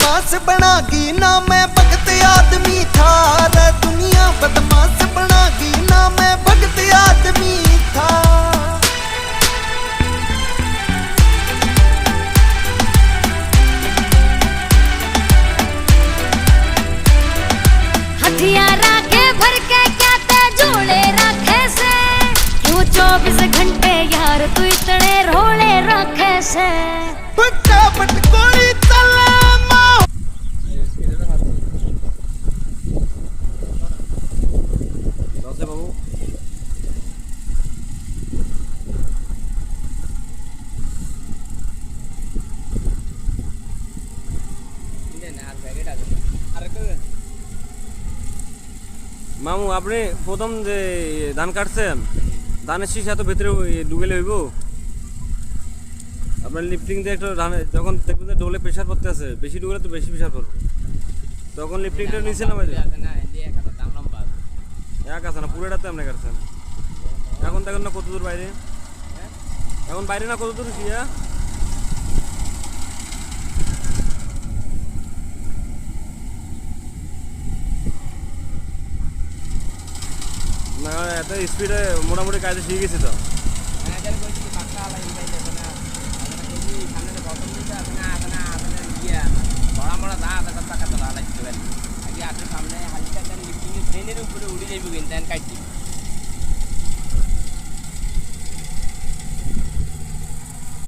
बदमाश बनागी ना मैं भगत आदमी था रे दुनिया बदमाश बनागी ना मैं भगत आदमी था। हथियार आगे भर के क्या ते जोड़े रखे से क्यों 24 घंटे यार तू इतने रोले रखे से फटाफट कोई चले माँ बाबू মামু আপনি প্রথম যে ধান কাটছেন ধানের শীষ এত ভেতরে ডুবেলে হইব আপনার লিফটিং দিয়ে একটু ধানে যখন দেখবেন যে ডোলে প্রেশার পড়তে আছে বেশি ডুবেলে তো বেশি প্রেশার পড়বে তখন লিফটিংটা নিচে নামাই এক আছে না পুরোটাতে আপনি কাটছেন এখন দেখেন না কত দূর বাইরে এখন বাইরে না কত দূর শিয়া না এত স্পিডে মোটামুটি কাজে শিখে গেছে তো সামনে হালকা লিফটিং ট্রেনের উপরে উড়ে যাইব কিন্তু